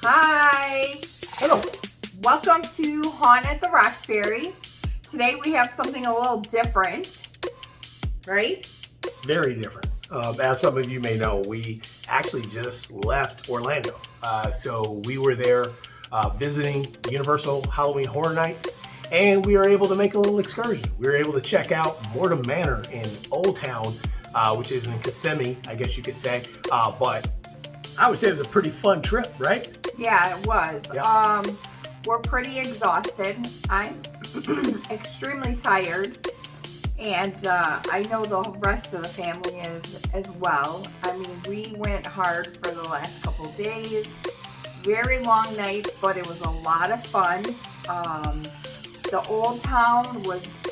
Hi! Hello. Welcome to Haunt at the Roxbury. Today we have something a little different, right? Very different. As some of you may know, we actually just left Orlando. So we were there visiting Universal Halloween Horror Nights, and we were able to make a little excursion. We were able to check out Mortem Manor in Old Town, which is in Kissimmee, I guess you could say. But I would say it was a pretty fun trip, right? Yeah, it was. Yep. We're pretty exhausted. I'm extremely tired. And I know the rest of the family is as well. I mean, we went hard for the last couple days. Very long nights, but it was a lot of fun. The Old Town was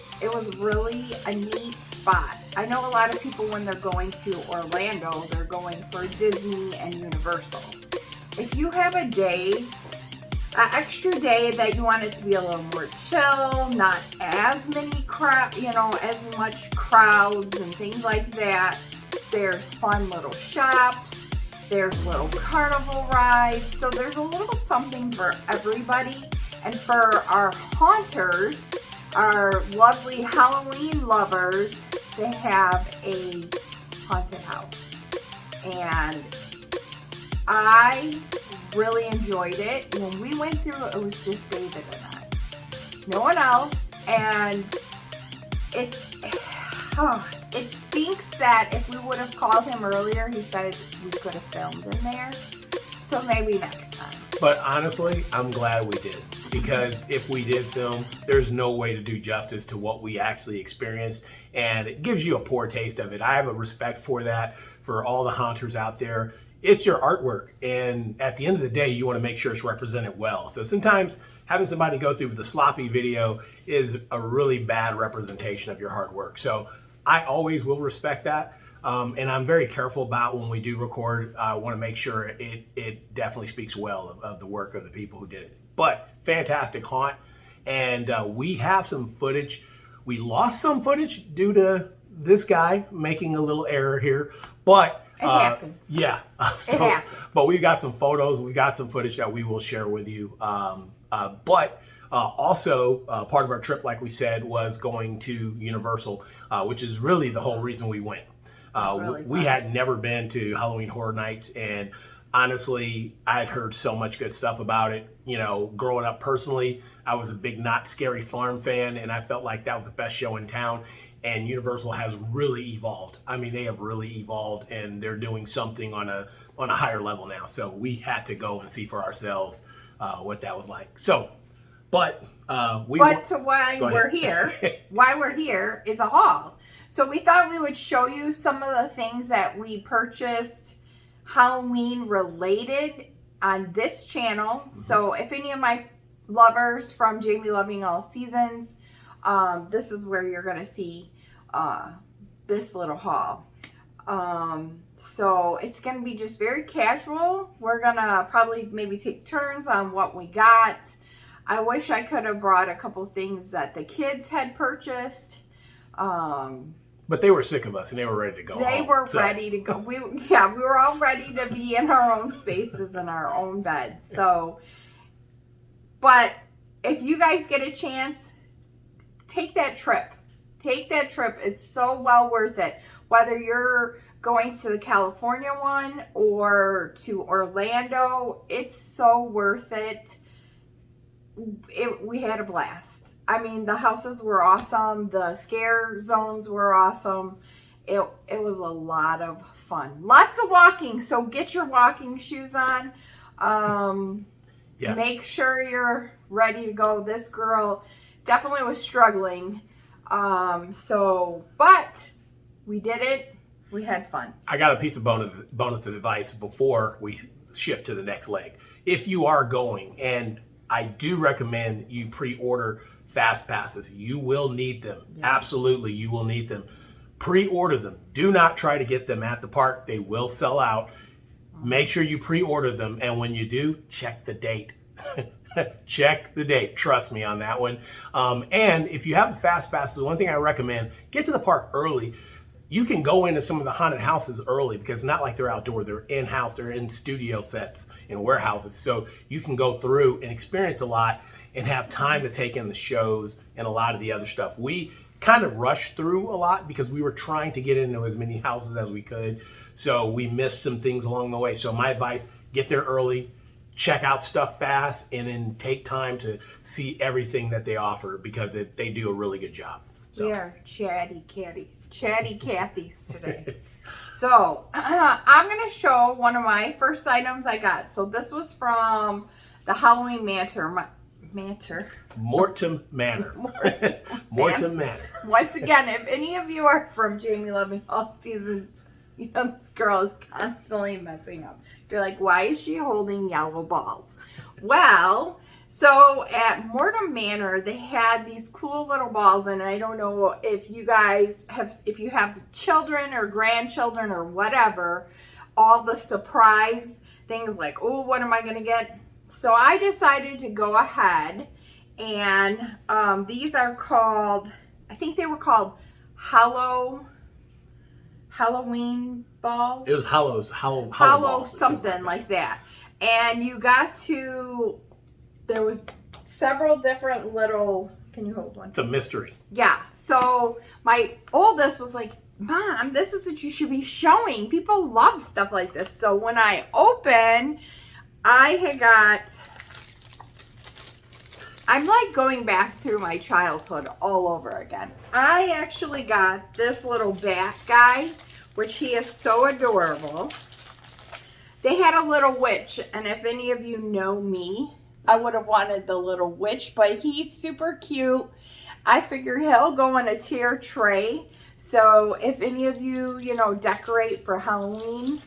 really a neat spot. I know a lot of people when they're going to Orlando, they're going for Disney and Universal. If you have a day, an extra day that you want it to be a little more chill, not as many as much crowds and things like that. There's fun little shops, there's little carnival rides, so there's a little something for everybody. And for our haunters, our lovely Halloween lovers, they have a haunted house. And I really enjoyed it. When we went through it was just David and I. No one else. And it stinks that if we would have called him earlier, he said we could have filmed in there. So maybe next time. But honestly, I'm glad we did. Because if we did film, there's no way to do justice to what we actually experienced. And it gives you a poor taste of it. I have a respect for that, for all the haunters out there. It's your artwork. And at the end of the day, you want to make sure it's represented well. So sometimes having somebody go through the sloppy video is a really bad representation of your hard work. So I always will respect that. And I'm very careful about when we do record. I want to make sure it definitely speaks well of the work of the people who did it. But fantastic haunt. And we have some footage. We lost some footage due to this guy making a little error here. But it happens. Yeah. It happens. But we got some photos. We got some footage that we will share with you. Also, part of our trip, like we said, was going to Universal, which is really the whole reason we went. Really we had never been to Halloween Horror Nights, and honestly, I'd heard so much good stuff about it. You know, growing up personally, I was a big Not Scary Farm fan, and I felt like that was the best show in town. And Universal has really evolved. I mean, they have really evolved, and they're doing something on a higher level now. So we had to go and see for ourselves what that was like. So, why we're here is a haul. So we thought we would show you some of the things that we purchased Halloween related on this channel. Mm-hmm. So if any of my lovers from Jamie Loving All Seasons, this is where you're going to see this little haul. So it's going to be just very casual. We're going to probably maybe take turns on what we got. I wish I could have brought a couple things that the kids had purchased. But they were sick of us and they were ready to go home. They were ready to go. We were all ready to be in our own spaces and our own beds. So, but if you guys get a chance, take that trip. Take that trip. It's so well worth it. Whether you're going to the California one or to Orlando, it's so worth it. We had a blast. I mean, the houses were awesome. The scare zones were awesome. It was a lot of fun. Lots of walking. So get your walking shoes on. Yes. Make sure you're ready to go. This girl definitely was struggling. But we did it. We had fun. I got a piece of bonus advice before we shift to the next leg. If you are going, and I do recommend you pre-order fast passes. You will need them. Yes. Absolutely, you will need them. Pre-order them. Do not try to get them at the park. They will sell out. Make sure you pre-order them, and when you do, check the date. Check the date. Trust me on that one. And if you have the fast passes, one thing I recommend, get to the park early. you can go into some of the haunted houses early because it's not like they're outdoor. They're in-house. They're in studio sets in warehouses. So you can go through and experience a lot and have time to take in the shows and a lot of the other stuff. We kind of rushed through a lot because we were trying to get into as many houses as we could. So we missed some things along the way. So my advice, get there early, check out stuff fast, and then take time to see everything that they offer because they do a really good job. So. We are chatty Cathy's today. So I'm going to show one of my first items I got. So this was from the Halloween Morton Manor. Morton Manor. Once again, if any of you are from Jamie Loving All Seasons, you know this girl is constantly messing up. You're like, why is she holding yellow balls? Well, so at Morton Manor, they had these cool little balls, and I don't know if you guys if you have children or grandchildren or whatever, all the surprise things like, oh, what am I going to get? So I decided to go ahead, and these are called, I think they were called Halloween balls. It was hollow balls, something like that. And you got to, there was several different little, can you hold one? It's a mystery. Yeah. So my oldest was like, Mom, this is what you should be showing. People love stuff like this. So when I opened, I'm like going back through my childhood all over again. I actually got this little bat guy, which he is so adorable. They had a little witch, and if any of you know me, I would have wanted the little witch, but he's super cute. I figure he'll go on a tier tray. So if any of you, decorate for Halloween,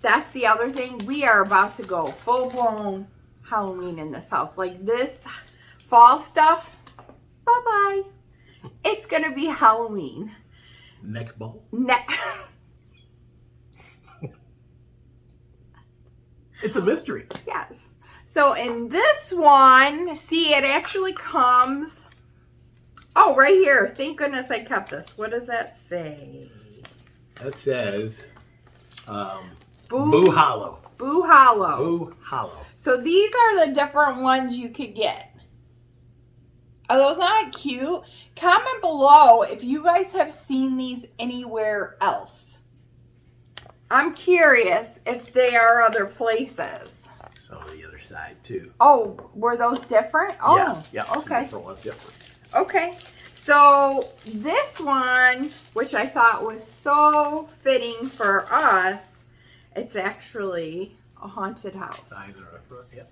that's the other thing. We are about to go full-blown Halloween in this house. Like this fall stuff, bye-bye. It's going to be Halloween. Next ball? It's a mystery. Yes. So in this one, see, it actually comes... Oh, right here. Thank goodness I kept this. What does that say? That says... Boo Hollow. Boo Hollow. Boo Hollow. So these are the different ones you could get. Are those not cute? Comment below if you guys have seen these anywhere else. I'm curious if they are other places. So on the other side too. Oh, were those different? Oh, yeah. Okay. Different ones, yep. Okay. So this one, which I thought was so fitting for us, it's actually a haunted house. Yep.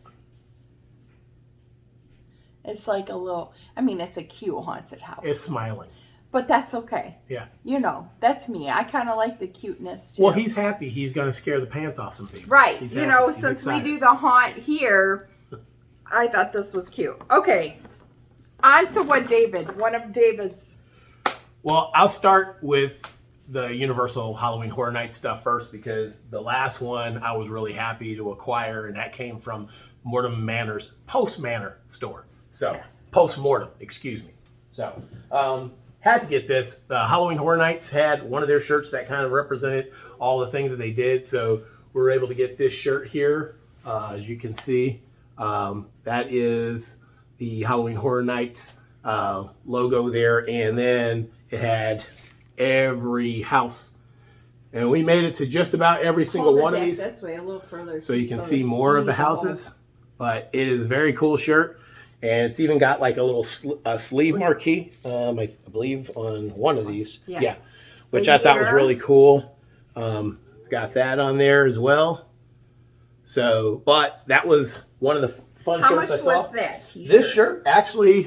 It's like a little, it's a cute haunted house. It's smiling. But that's okay. Yeah. That's me. I kind of like the cuteness too. Well, he's happy. He's going to scare the pants off some people. Right. He's Since we do the haunt here, I thought this was cute. Okay. On to one of David's. Well, I'll start with the Universal Halloween Horror Night stuff first because the last one I was really happy to acquire, and that came from Morton Manor's Post Manor store. So, yes. Post-mortem, excuse me. So, had to get this. The Halloween Horror Nights had one of their shirts that kind of represented all the things that they did. So, we were able to get this shirt here. As you can see, that is the Halloween Horror Nights logo there. And then it had every house. And we made it to just about every single one of these. This way, a little further, so you can see more of the houses. But it is a very cool shirt. And it's even got like a little sleeve marquee, I believe, on one of these. Yeah. Which I thought was really cool. It's got that on there as well. So, but that was one of the fun shirts I saw. How much was that t-shirt? This shirt, actually,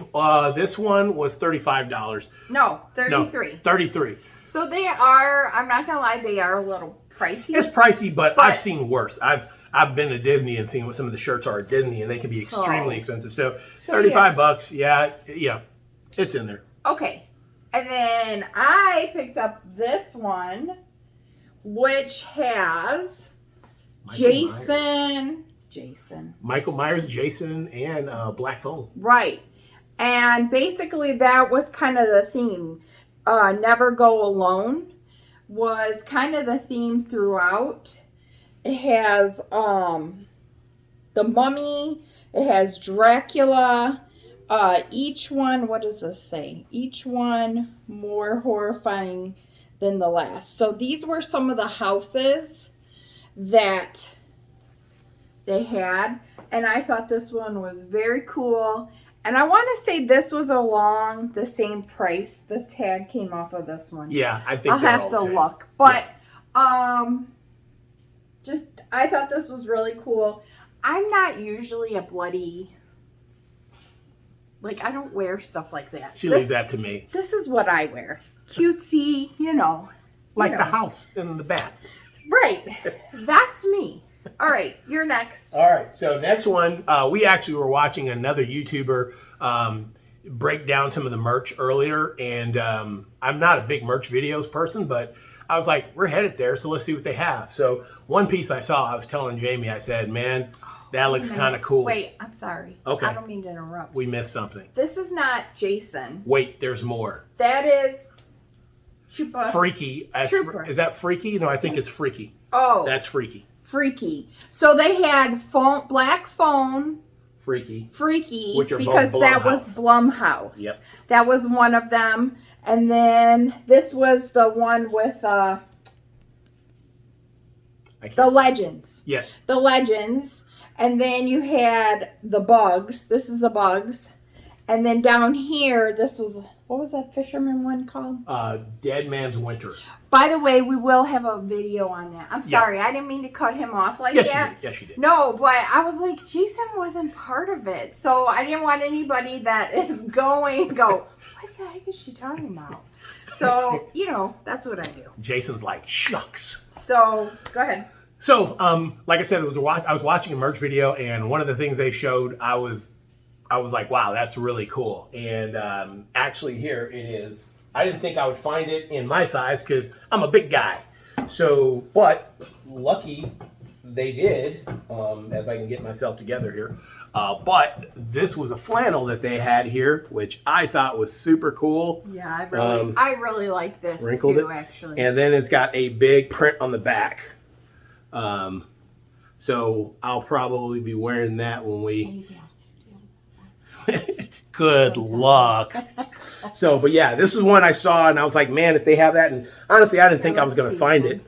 this one was $35. No, $33. No, $33. So they are, I'm not going to lie, they are a little pricey. It's pricey, but I've seen worse. I've been to Disney and seen what some of the shirts are at Disney, and they can be extremely expensive. So $35, yeah, it's in there. Okay. And then I picked up this one, which has Michael Myers, Jason, and Black Phone. Right. And basically that was kind of the theme. Never go alone. was kind of the theme throughout. It has the Mummy, it has Dracula, each one, what does this say? Each one more horrifying than the last. So these were some of the houses that they had, and I thought this one was very cool. And I want to say this was along the same price. The tag came off of this one. Yeah, I think I'll have to look. But just I thought this was really cool. I'm not usually a bloody, like, I don't wear stuff like that. She leaves that to me. This is what I wear. Cutesy, you know. Like the house in the back. Right. That's me. All right, you're next. All right, so next one, we actually were watching another YouTuber break down some of the merch earlier, and I'm not a big merch videos person, but I was like, we're headed there, so let's see what they have. So one piece I saw, I was telling Jamie, I said, man, that looks kind of cool. Wait, I'm sorry. Okay. I don't mean to interrupt. We missed something. This is not Jason. Wait, there's more. That is Chupa. Freaky. Trooper. Is that Freaky? No, I think it's Freaky. Oh. That's Freaky. Freaky. So they had black phone, Freaky, which are because both that was Blumhouse. Yep. That was one of them. And then this was the one with the Legends. Yes. The Legends. And then you had the Bugs. This is the Bugs. And then down here, this was, what was that fisherman one called? Dead Man's Winter. By the way, we will have a video on that. I'm sorry, I didn't mean to cut him off like that. Yes, you did. No, but I was like, Jason wasn't part of it. So I didn't want anybody that is going to go, what the heck is she talking about? So, you know, that's what I do. Jason's like, shucks. So, go ahead. So, like I said, I was watching a merch video, and one of the things they showed, I was like, wow, that's really cool. And actually here it is. I didn't think I would find it in my size because I'm a big guy. So, but lucky they did, as I can get myself together here. But this was a flannel that they had here, which I thought was super cool. Yeah, I really like this too, actually. And then it's got a big print on the back. So I'll probably be wearing that when we... Good luck. So, but yeah, this was one I saw, and I was like, man, if they have that, and honestly, I didn't think I was going to find it.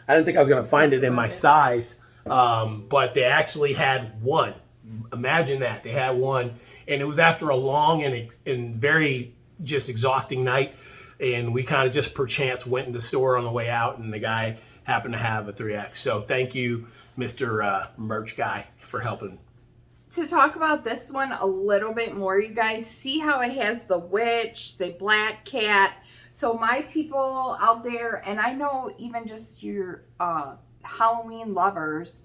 I didn't think I was going to find it in my size, but they actually had one. Imagine that. They had one, and it was after a long and very just exhausting night, and we kind of just perchance went in the store on the way out, and the guy happened to have a 3X. So thank you, Mr. Merch Guy, for helping. To talk about this one a little bit more, you guys see how it has the witch, the black cat. So my people out there, and I know even just your Halloween lovers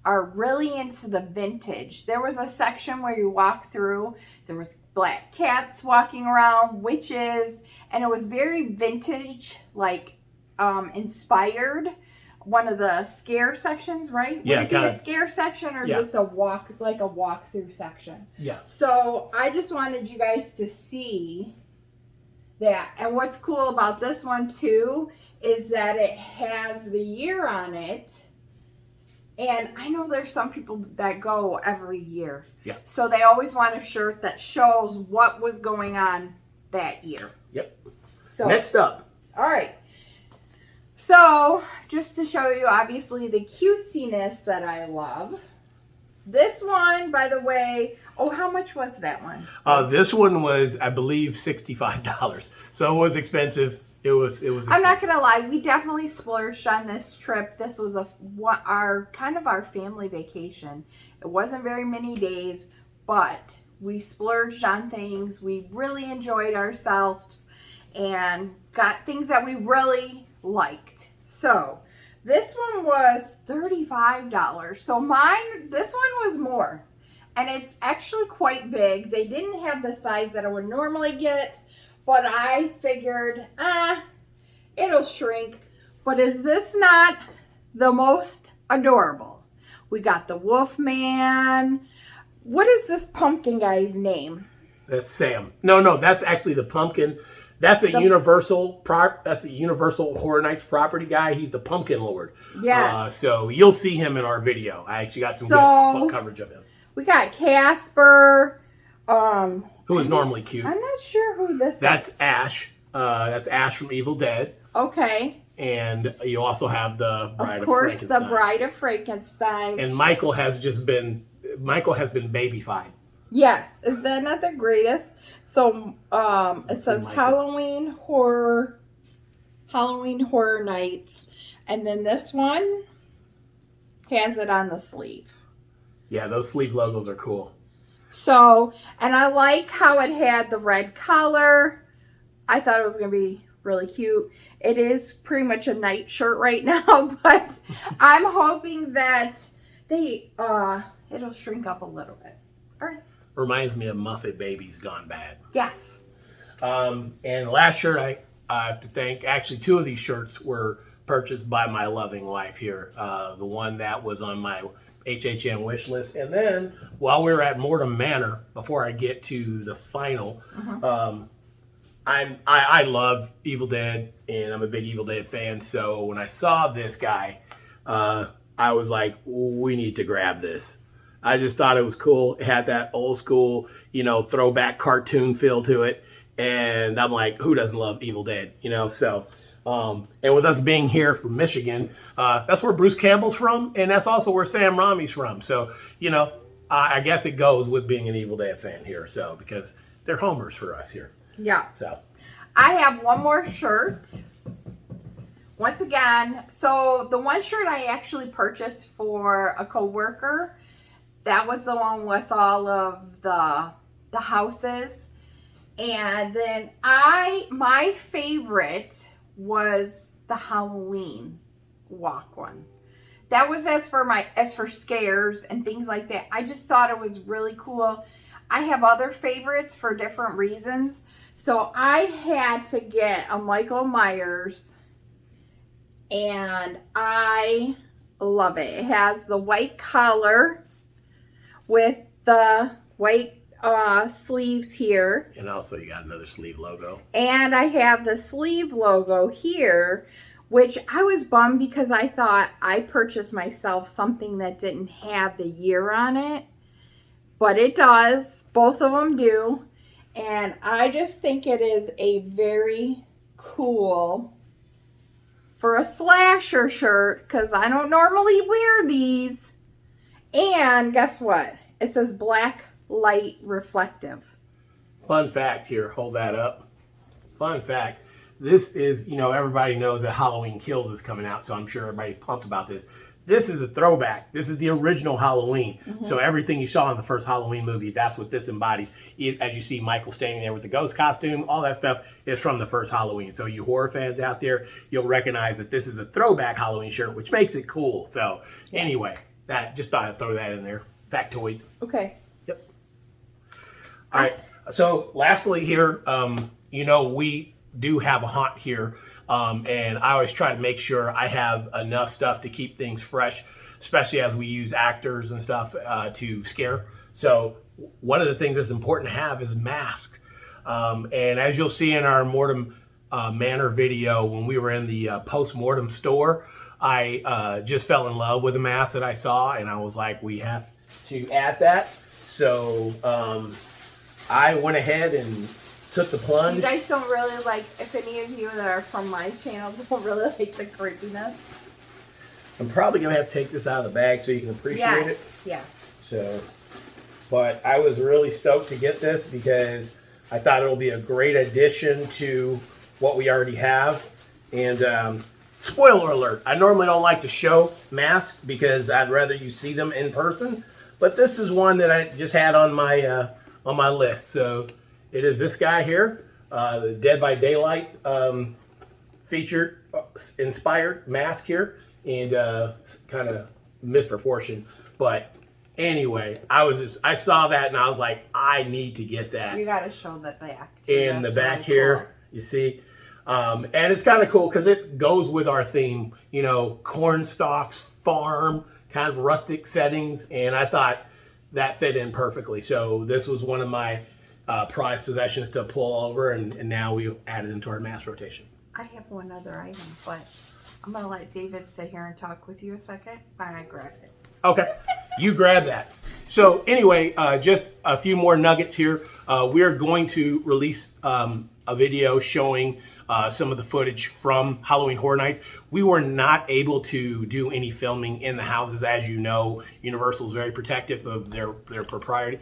are really into the vintage. There was a section where you walk through, there was black cats walking around, witches, and it was very vintage, like inspired. One of the scare sections, right? Yeah, would it be a scare section or just a walk-through section? Yeah. So I just wanted you guys to see that. And what's cool about this one too is that it has the year on it. And I know there's some people that go every year. Yeah. So they always want a shirt that shows what was going on that year. Yep. So next up. All right. So, just to show you, obviously, the cutesiness that I love. This one, by the way, how much was that one? This one was, I believe, $65. So it was expensive. It was. I'm not gonna lie, we definitely splurged on this trip. This was our family vacation. It wasn't very many days, but we splurged on things. We really enjoyed ourselves and got things that we really liked. So this one was $35. So this one was more, and it's actually quite big. They didn't have the size that I would normally get, but I figured it'll shrink. But is this not the most adorable? We got the Wolfman. What is this pumpkin guy's name? That's Sam. No, that's actually the pumpkin That's a Universal Horror Nights property guy. He's the Pumpkin Lord. Yes. So you'll see him in our video. I actually got some good coverage of him. We got Casper. Who is normally cute. I'm not sure who this is. That's Ash. That's Ash from Evil Dead. Okay. And you also have the Bride of Frankenstein. Of course, the Bride of Frankenstein. And Michael has been babyfied. Yes, is that not the greatest? So it says Halloween Horror Nights, and then this one has it on the sleeve. Yeah, those sleeve logos are cool. So, and I like how it had the red color. I thought it was going to be really cute. It is pretty much a night shirt right now, but I'm hoping that it'll shrink up a little bit. All right. Reminds me of Muffet Babies Gone Bad. Yes. And the last shirt I have to thank, actually 2 of these shirts were purchased by my loving wife here. The one that was on my HHN wish list. And then while we were at Mortem Manor, before I get to the final, I love Evil Dead and I'm a big Evil Dead fan. So when I saw this guy, I was like, we need to grab this. I just thought it was cool. It had that old school, throwback cartoon feel to it. And I'm like, who doesn't love Evil Dead? So, and with us being here from Michigan, that's where Bruce Campbell's from. And that's also where Sam Raimi's from. So, I guess it goes with being an Evil Dead fan here. So, because they're homers for us here. Yeah. So, I have one more shirt. Once again, so the one shirt I actually purchased for a coworker, that was the one with all of the houses. And then my favorite was the Halloween walk one. That was as for scares and things like that. I just thought it was really cool. I have other favorites for different reasons. So I had to get a Michael Myers, and I love it. It has the white collar with the white sleeves here. And also you got another sleeve logo. And I have the sleeve logo here, which I was bummed because I thought I purchased myself something that didn't have the year on it. But it does. Both of them do. And I just think it is a very cool, for a slasher shirt, because I don't normally wear these. And guess what? It says black light reflective. Fun fact here, hold that up. Fun fact. This is, everybody knows that Halloween Kills is coming out, so I'm sure everybody's pumped about this. This is a throwback. This is the original Halloween. Mm-hmm. So everything you saw in the first Halloween movie, that's what this embodies. As you see Michael standing there with the ghost costume, all that stuff is from the first Halloween. So you horror fans out there, you'll recognize that this is a throwback Halloween shirt, which makes it cool. So anyway, just thought I'd throw that in there. Factoid. Okay. Yep. All right. So lastly here, we do have a haunt here. And I always try to make sure I have enough stuff to keep things fresh, especially as we use actors and stuff to scare. So one of the things that's important to have is mask. And as you'll see in our Mortem Manor video, when we were in the post-mortem store, I just fell in love with the mask that I saw, and I was like, we have to add that. So I went ahead and took the plunge. You guys don't really like, if any of you that are from my channel don't really like the creepiness. I'm probably going to have to take this out of the bag so you can appreciate it. Yeah. So, but I was really stoked to get this because I thought it'll be a great addition to what we already have. And spoiler alert, I normally don't like to show masks because I'd rather you see them in person. But this is one that I just had on my list. So it is this guy here, the Dead by Daylight featured, inspired mask here, and kind of misproportioned. But anyway, I saw that and I was like, I need to get that. You got to show the back too. In the back really here, cool. You see, and it's kind of cool because it goes with our theme, corn stalks, farm, kind of rustic settings, and I thought that fit in perfectly. So this was one of my prized possessions to pull over, and now we added into our mass rotation. I have one other item, but I'm going to let David sit here and talk with you a second while I grab it. Okay, you grab that. So anyway, just a few more nuggets here. We're going to release a video showing some of the footage from Halloween Horror Nights. We were not able to do any filming in the houses. As you know, Universal is very protective of their proprietary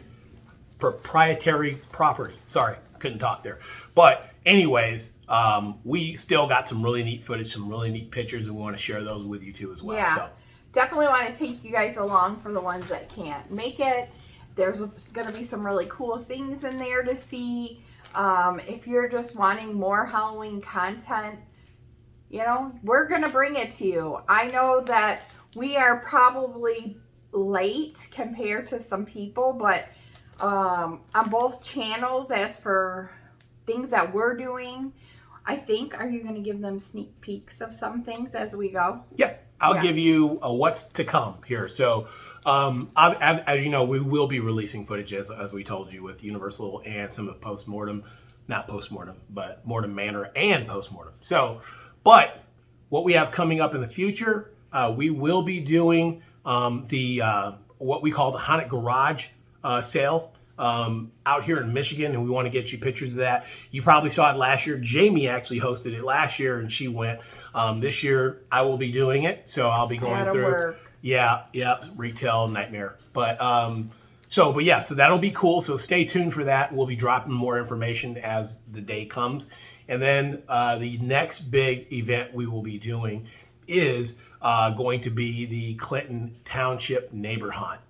property. Sorry, couldn't talk there. But anyways, we still got some really neat footage, some really neat pictures, and we want to share those with you too as well. Yeah. So. Definitely want to take you guys along for the ones that can't make it. There's going to be some really cool things in there to see. If you're just wanting more Halloween content, you know, we're going to bring it to you. I know that we are probably late compared to some people, but on both channels, as for things that we're doing, I think, are you going to give them sneak peeks of some things as we go? Yep. I'll give you what's to come here. So, as you know, we will be releasing footage, as we told you, with Universal and some of postmortem, not postmortem, but Mortem Manor and postmortem. So, but what we have coming up in the future, we will be doing what we call the Haunted Garage sale out here in Michigan, and we want to get you pictures of that. You probably saw it last year. Jamie actually hosted it last year, and she went. This year I will be doing it, so I'll be going through. Work. Yeah, retail nightmare. But so that'll be cool. So stay tuned for that. We'll be dropping more information as the day comes, and then the next big event we will be doing is going to be the Clinton Township Neighbor Hunt.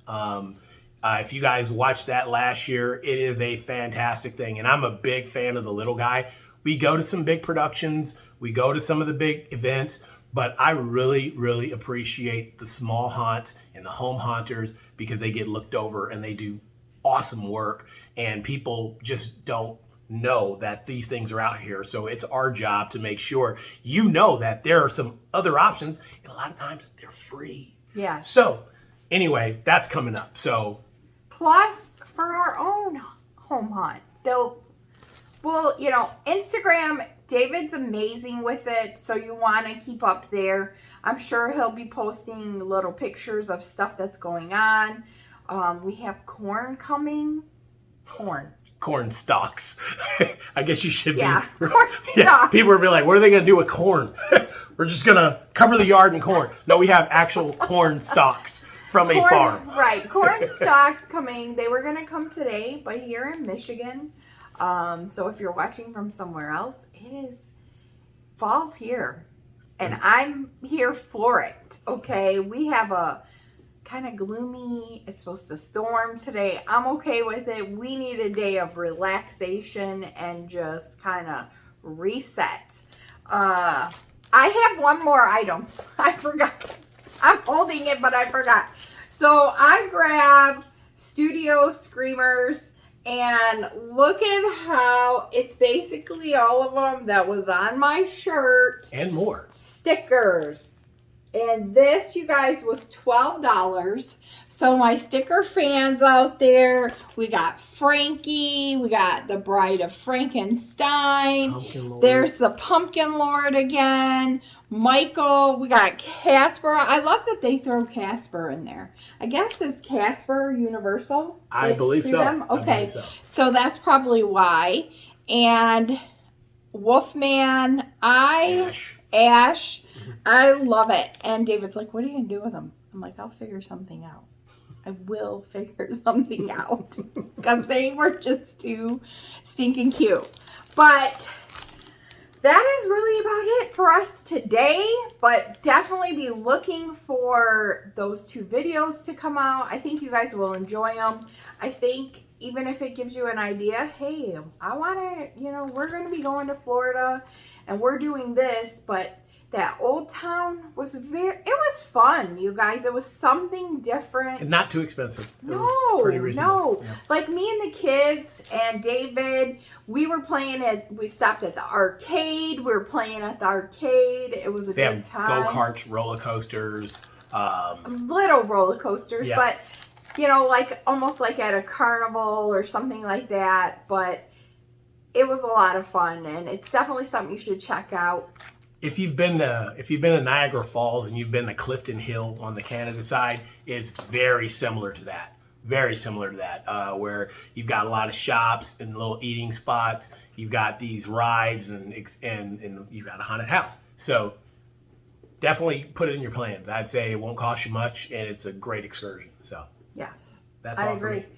If you guys watched that last year, it is a fantastic thing, and I'm a big fan of the little guy. We go to some big productions, we go to some of the big events, but I really, really appreciate the small haunts and the home haunters because they get looked over and they do awesome work, and people just don't know that these things are out here. So it's our job to make sure you know that there are some other options, and a lot of times they're free. Yeah. So anyway, that's coming up. So plus for our own home hunt, Instagram, David's amazing with it, so you want to keep up there. I'm sure he'll be posting little pictures of stuff that's going on. We have corn coming. Corn stalks. I guess you should be. Yeah, corn stalks. People will be like, what are they going to do with corn? We're just going to cover the yard in corn. No, we have actual corn stalks from a farm. Right, corn stalks coming. They were going to come today, but here in Michigan. So if you're watching from somewhere else, fall's here, and I'm here for it. Okay, we have a kind of gloomy, it's supposed to storm today. I'm okay with it. We need a day of relaxation and just kind of reset. I have one more item. I forgot. I'm holding it, but I forgot. So I grabbed Studio Screamers. And look at how it's basically all of them that was on my shirt. And more. Stickers. And this, you guys, was $12. So my sticker fans out there, we got Frankie. We got the Bride of Frankenstein. There's the Pumpkin Lord again. Michael. We got Casper. I love that they throw Casper in there. I guess it's Casper Universal. I believe so. Okay. So that's probably why. And Wolfman. Ash. I love it. And David's like, what are you going to do with them? I'm like, I'll figure something out. I will figure something out. Because they were just too stinking cute. But that is really about it for us today. But definitely be looking for those 2 videos to come out. I think you guys will enjoy them. I think even if it gives you an idea, hey, I want to, we're going to be going to Florida and we're doing this, but that old town was it was fun, you guys. It was something different. And not too expensive. Pretty reasonable. Yeah. Like me and the kids and David, we stopped at the arcade. We were playing at the arcade. It was a good time. Go-karts, roller coasters. Little roller coasters, but you know, like almost like at a carnival or something like that. But it was a lot of fun, and it's definitely something you should check out. If you've been to Niagara Falls and you've been to Clifton Hill on the Canada side, it's very similar to that. Very similar to that, where you've got a lot of shops and little eating spots. You've got these rides and you've got a haunted house. So definitely put it in your plans. I'd say it won't cost you much, and it's a great excursion. So yes, that's I all agree. for me.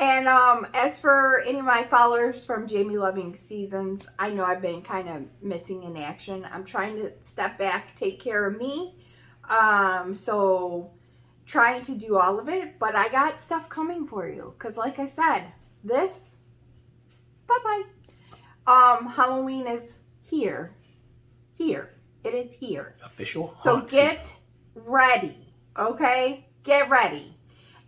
And as for any of my followers from Jamie Loving Seasons, I know I've been kind of missing in action. I'm trying to step back, take care of me. So trying to do all of it, but I got stuff coming for you. Because like I said, this, bye-bye. Halloween is here. Here. It is here. Official. So get ready, okay? Get ready.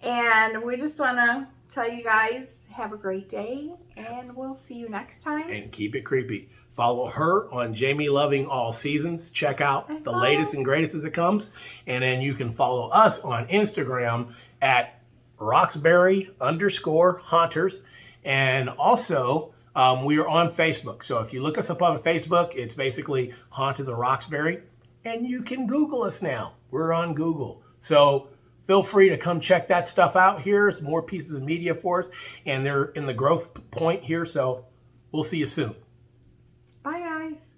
And we just want to tell you guys, have a great day, and we'll see you next time. And keep it creepy. Follow her on Jamie Loving All Seasons. Check out the latest and greatest as it comes. And then you can follow us on Instagram at Roxbury_Haunters. And also, we are on Facebook. So if you look us up on Facebook, it's basically Haunted the Roxbury. And you can Google us now. We're on Google. So feel free to come check that stuff out. Here's more pieces of media for us. And they're in the growth point here. So we'll see you soon. Bye, guys.